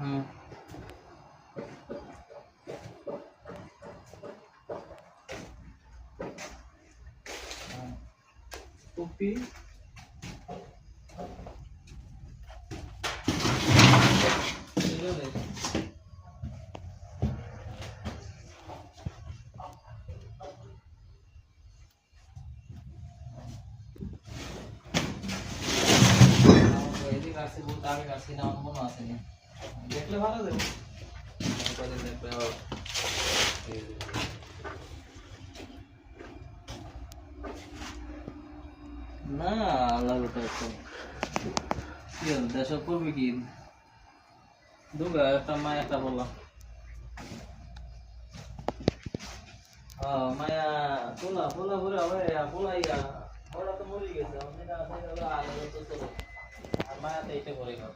হুম copy এদিকে আসছে বহুত আগে আসছি না আমার মনে আসেনি দেখলে ভালো দেবে কদিন দেখবে না আল্লাহ কি হল দেশ করবে কি দুগা একটা মা একটা বললাম মায়া পোলা পোলা ঘুরে হবে পোলাইয়া ওরা তো মরে গেছে আর মায়াতে এটা করে গেল